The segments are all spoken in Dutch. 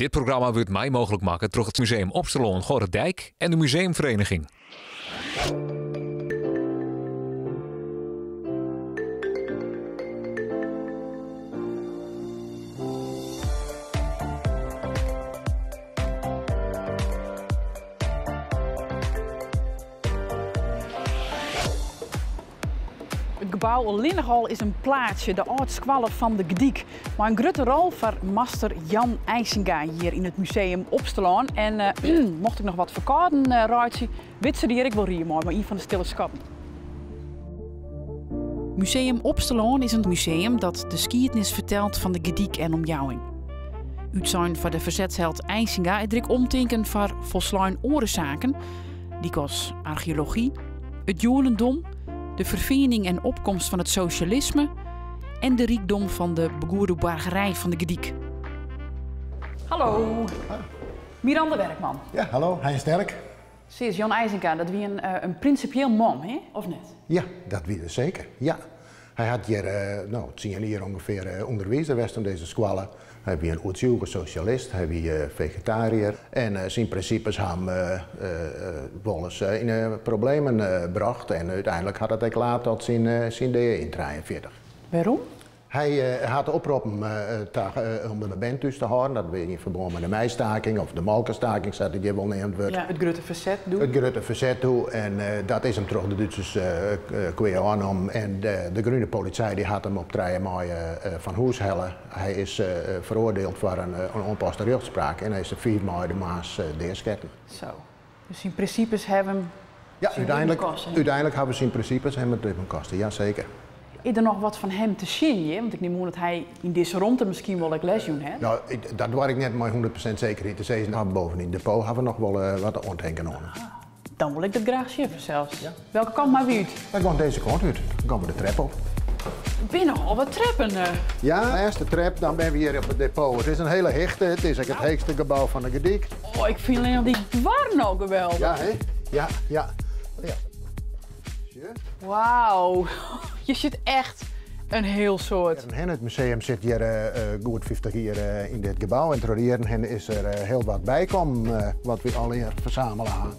Dit programma wordt mij mogelijk maken door het Museum Opstelon Gorredijk en de Museumvereniging. Het gebouw Linnenhal is een plaatsje, de oud-squallen van de Gediek. Maar een grote rol voor master Jan IJsinga hier in het museum Opstelon. En mocht ik nog wat verkouden raadje, witsen die ik wil hier maar een van de stille schatten. Museum Opstelon is een museum dat de geschiedenis vertelt van de Gediek en omjouwing. Uit zijn van de verzetsheld IJsinga het druk omdenken voor volslaan orenzaken, die was archeologie, het jodendom, de vervinding en opkomst van het socialisme en de rijkdom van de begoerde burgerij van de Gediek. Hallo, Miranda Werkman. Ja, hallo, hij is sterk. Zie je, Jan IJsinga, dat wie een principieel man, hè? Of net? Ja, dat wie dus zeker, ja. Hij had hier, het zien hier ongeveer onderwezen west om deze squallen. Hij was een oudzuige socialist, hij was vegetariër en zijn principes hebben wel eens in problemen gebracht. En uiteindelijk had het ook laat tot zijn DE in 1943. Waarom? Hij had oproepen om de band thuis te houden. Dat werd in verband met de meistaking of de malkenstaking, zoals het hier wel neemt wordt. Ja, het grote verzet doen. Het grote verzet doen en dat is hem terug de Duitsers kwijt aan. En de groene politie die had hem op 3 mei van huis hellen. Hij is veroordeeld voor een onpaste rechtspraak en hij is op 4 mei de Maas deersketten. Zo, dus in principes hebben hem. Ja, uiteindelijk hebben ze in principes hem het kosten, ja zeker. Is er nog wat van hem te zien? Want ik neem aan dat hij in deze ronde misschien wel een les doen heeft. Nou, dat waar ik net maar 100% zeker te zeggen. Nou, bovenin de depot hebben we nog wel wat ontdenken aan. Dan wil ik dat graag schiffen zelfs. Ja. Welke kant maar wie uit? We gaan deze kant uit. Dan gaan we de trap op. Binnen al wat trappen. Ja, eerst de trap, dan ben we hier op het depot. Het is een hele hechte, het is het hoogste gebouw van de Gediek. Oh, ik vind alleen al die dwarren nou geweldig. Ja, hè? Ja. Wauw, je zit echt een heel soort. Het museum zit hier goed 50 jaar in dit gebouw en door hier is er heel wat bijkomen wat we al hier verzamelen hebben.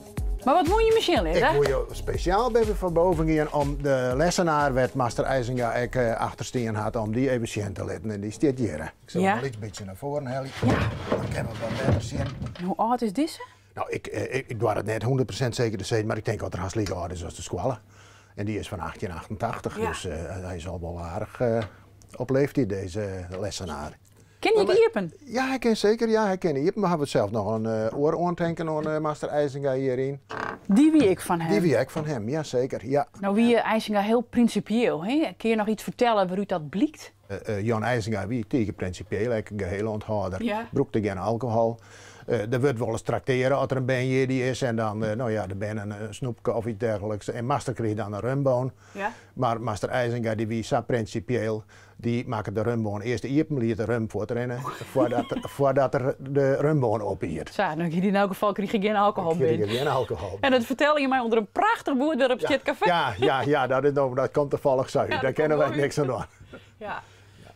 Maar wat moet je misschien leren? Ik moet je speciaal even van boven gaan om de lessenaar wat Master IJsinga achtersteen had om die even te letten en die staat hier. Ik zal wel iets beetje naar voren halen. Ja. Dan kunnen we wat beter zien. Hoe oud is deze? Nou, ik doe het net 100% zeker te zeggen, maar ik denk dat er haast liggen oud is als de squallen. En die is van 1888, dus hij is al wel aardig op leeftijd, deze lessenaar. Ken je Iepen? Ja, hij ken zeker, ja, hij ken Iepen. Maar hebben we zelf nog een oorontdenken aan Master IJsinga hierin. Die wie ik van hem? Die wie ik van hem, ja zeker, ja. Nou, wie IJsinga heel principieel, hè? Kun je nog iets vertellen waaruit dat blijkt? Jan IJsinga wie tegen principieel, een gehele onthouder, broekte geen alcohol. Er wordt wel eens trakteren als er een benje die is en dan, er ben een snoepje of iets dergelijks. En Master kreeg dan een rumboon. Ja. Maar Master IJsinga die wie zo principieel, die maken de rumboon eerst de iepen liet de rum voortrennen voordat er de rumboon ophield. Zo, dan in elk geval kreeg je geen alcohol binnen. Geen alcohol. En dat vertel je mij onder een prachtig woord op het café. Ja, dat komt toevallig zo. Daar kennen wij niks aan doen. Ja.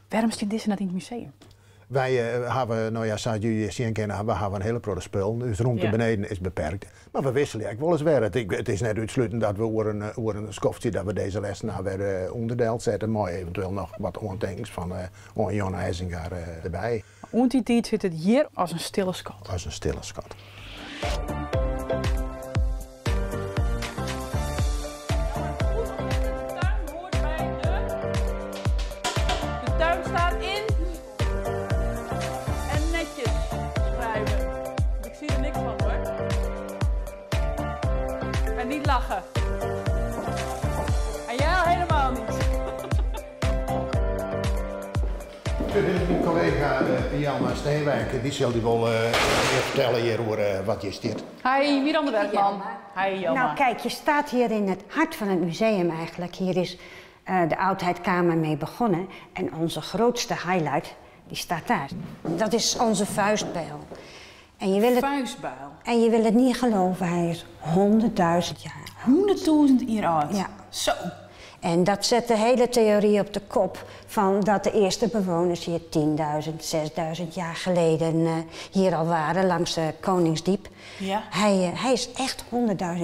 Waarom staat dit net in het museum? Wij hebben, zoals jullie zien kennen, we hebben een hele grote spul. Dus ruimte beneden is beperkt. Maar we wisselen eigenlijk wel eens weer. Het is net uitsluitend dat we over een skoftje dat we deze les nou weer onderdeeld zetten. Maar eventueel nog wat ontdenkings van Jan IJsinga erbij. En die tijd zit het hier als een stille schat. Als een stille schat. De tuin staat in. Ik zie er niks van hoor. En niet lachen. En jij al helemaal niet. Mijn collega Jan Steenwijk, die zal die wel vertellen hier over wat je stiert. Hi, Miranda Werkman. Hi, Jelma. Nou kijk, je staat hier in het hart van het museum eigenlijk. Hier is de Oudheidkamer mee begonnen. En onze grootste highlight, die staat daar. Dat is onze vuistbijl. En je wil het, vuistbijl? En je wil het niet geloven, hij is 100.000 jaar. 100.000 jaar oud? Ja. Zo. En dat zet de hele theorie op de kop van dat de eerste bewoners hier 10.000, 6.000 jaar geleden hier al waren langs Koningsdiep. Ja. Hij is echt 100.000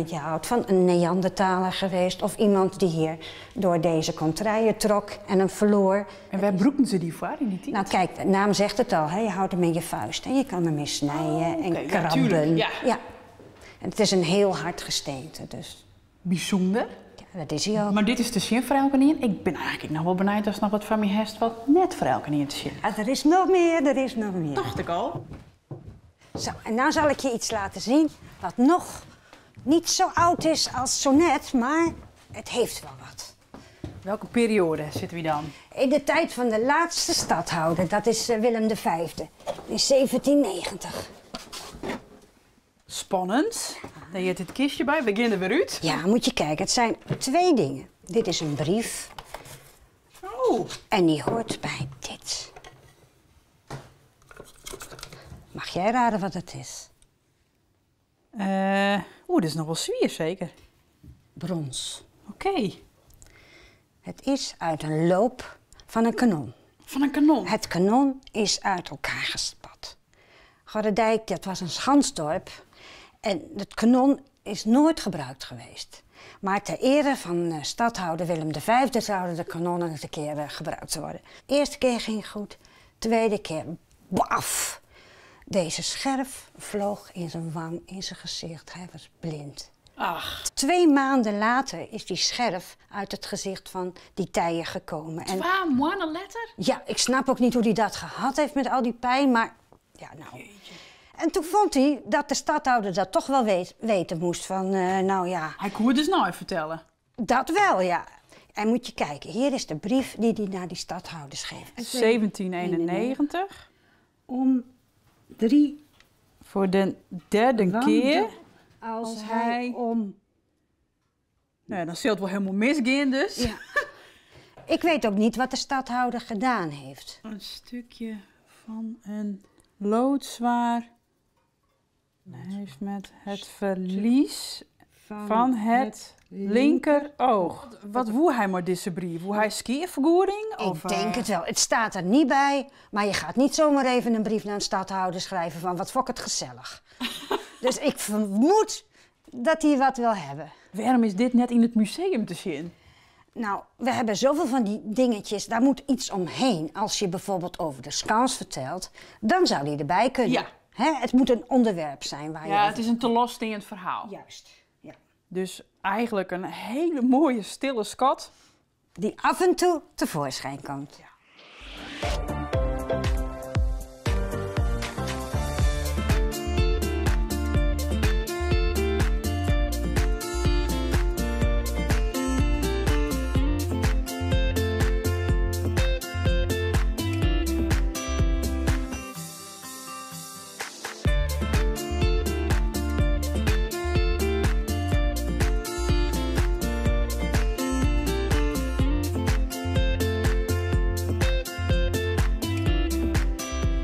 jaar oud, van een Neandertaler geweest of iemand die hier door deze contraien trok en hem verloor. En waar broeken ze die voor in die tijd? Nou kijk, de naam zegt het al, hè? Je houdt hem in je vuist en je kan hem mee snijden en krabben. Ja. En het is een heel hard gesteente, dus Bijzonder. ja, dat is hij ook. Maar dit is de zin voor elke niet. Ik ben eigenlijk nog wel benieuwd als nog wat van mij heeft wat net voor elke niet te zien. Ah, er is nog meer, er is nog meer. Dacht ik al. Zo, en nou zal ik je iets laten zien wat nog niet zo oud is als zo net, maar het heeft wel wat. Welke periode zitten we dan? In de tijd van de laatste stadhouder, dat is Willem V, in 1790. Spannend. Daar je het kistje bij, beginnen we uit. Ja, moet je kijken, het zijn 2 dingen. Dit is een brief Oh. en die hoort bij dit. Mag jij raden wat het is? Dat is nog wel zwier zeker. Brons. Oké. Het is uit een loop van een kanon. Van een kanon. Het kanon is uit elkaar gespat. Gorredijk, dat was een schansdorp. En het kanon is nooit gebruikt geweest. Maar ter ere van stadhouder Willem V zouden de kanonnen eens een keer gebruikt worden. Eerste keer ging goed, tweede keer, baf! Deze scherf vloog in zijn wang, in zijn gezicht. Hij was blind. Ach. 2 maanden later is die scherf uit het gezicht van die tijger gekomen. En 2 maanden later? ja, ik snap ook niet hoe hij dat gehad heeft met al die pijn, maar ja, nou. En toen vond hij dat de stadhouder dat toch wel weten moest van, nou ja. Hij kon het dus nou even vertellen. Dat wel, ja. En moet je kijken, hier is de brief die hij naar die stadhouder schreef. 1791. Om 3 Voor de 3e keer. als hij om... Nou ja, dan zult het wel helemaal misgaan dus. Ja. Ik weet ook niet wat de stadhouder gedaan heeft. Een stukje van een loodzwaar. Hij heeft met het verlies van het linkeroog. Wat woe hij maar deze brief? Woe hij skiervergoeding? Ik denk het wel. Het staat er niet bij, maar je gaat niet zomaar even een brief naar een stadhouder schrijven van wat fok het gezellig. Dus ik vermoed dat hij wat wil hebben. Waarom is dit net in het museum te zien? Nou, we hebben zoveel van die dingetjes, daar moet iets omheen. Als je bijvoorbeeld over de Skans vertelt, dan zou die erbij kunnen. Ja. Hè? Het moet een onderwerp zijn waar je... Ja, het is een te losstehend verhaal. Juist, ja. Dus eigenlijk een hele mooie stille schat. Die af en toe tevoorschijn komt. Ja.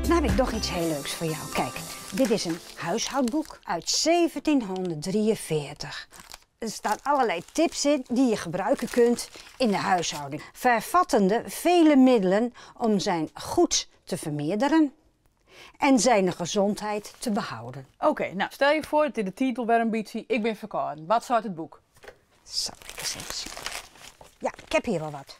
Dan heb ik nog iets heel leuks voor jou. Kijk, dit is een huishoudboek uit 1743. Er staan allerlei tips in die je gebruiken kunt in de huishouding. Vervattende vele middelen om zijn goed te vermeerderen en zijn gezondheid te behouden. Oké, nou stel je voor dat in de titel weer een beetje ik ben verkouden. Wat staat het boek? Zal ik eens even zien. Ja, ik heb hier wel wat.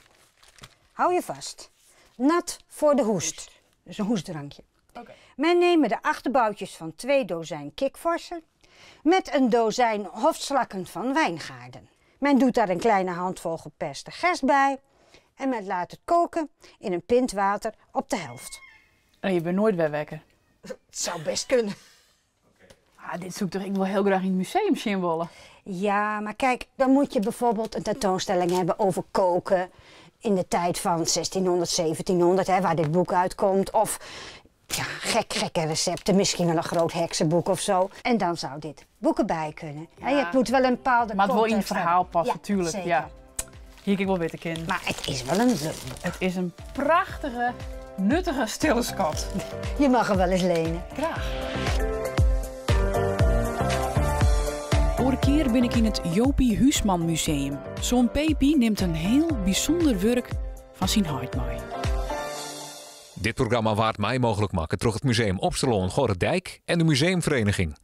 Hou je vast. Nat voor de hoest. Dus een hoestdrankje. Oké. Men neemt de achterboutjes van 2 dozijn kikvorsen met een dozijn hoofdslakken van wijngaarden. Men doet daar een kleine handvol geperste gerst bij en men laat het koken in een pint water op de helft. En je bent nooit weer wekker. Het zou best kunnen. Ah, dit zoekt toch ik wil heel graag in het museum zien willen. Ja, maar kijk, dan moet je bijvoorbeeld een tentoonstelling hebben over koken in de tijd van 1600, 1700, hè, waar dit boek uitkomt. Of ja, gekke recepten, misschien wel een groot heksenboek of zo. En dan zou dit boek erbij kunnen. Ja. En het moet wel een bepaalde Maar het wil in het context verhaal hebben. passen, Ja, tuurlijk. zeker. Ja. Hier kijk ik wel weer te kennen. Maar het is wel een leuk. Het is een prachtige, nuttige stille schat. Je mag er wel eens lenen. Graag. Hoor ik keer ben ik in het Jopie Huisman Museum. Zo'n Pepi neemt een heel bijzonder werk van zijn huid mee. Dit programma waard mij mogelijk maken door het Museum Opsterloon Gorredijk en de Museumvereniging.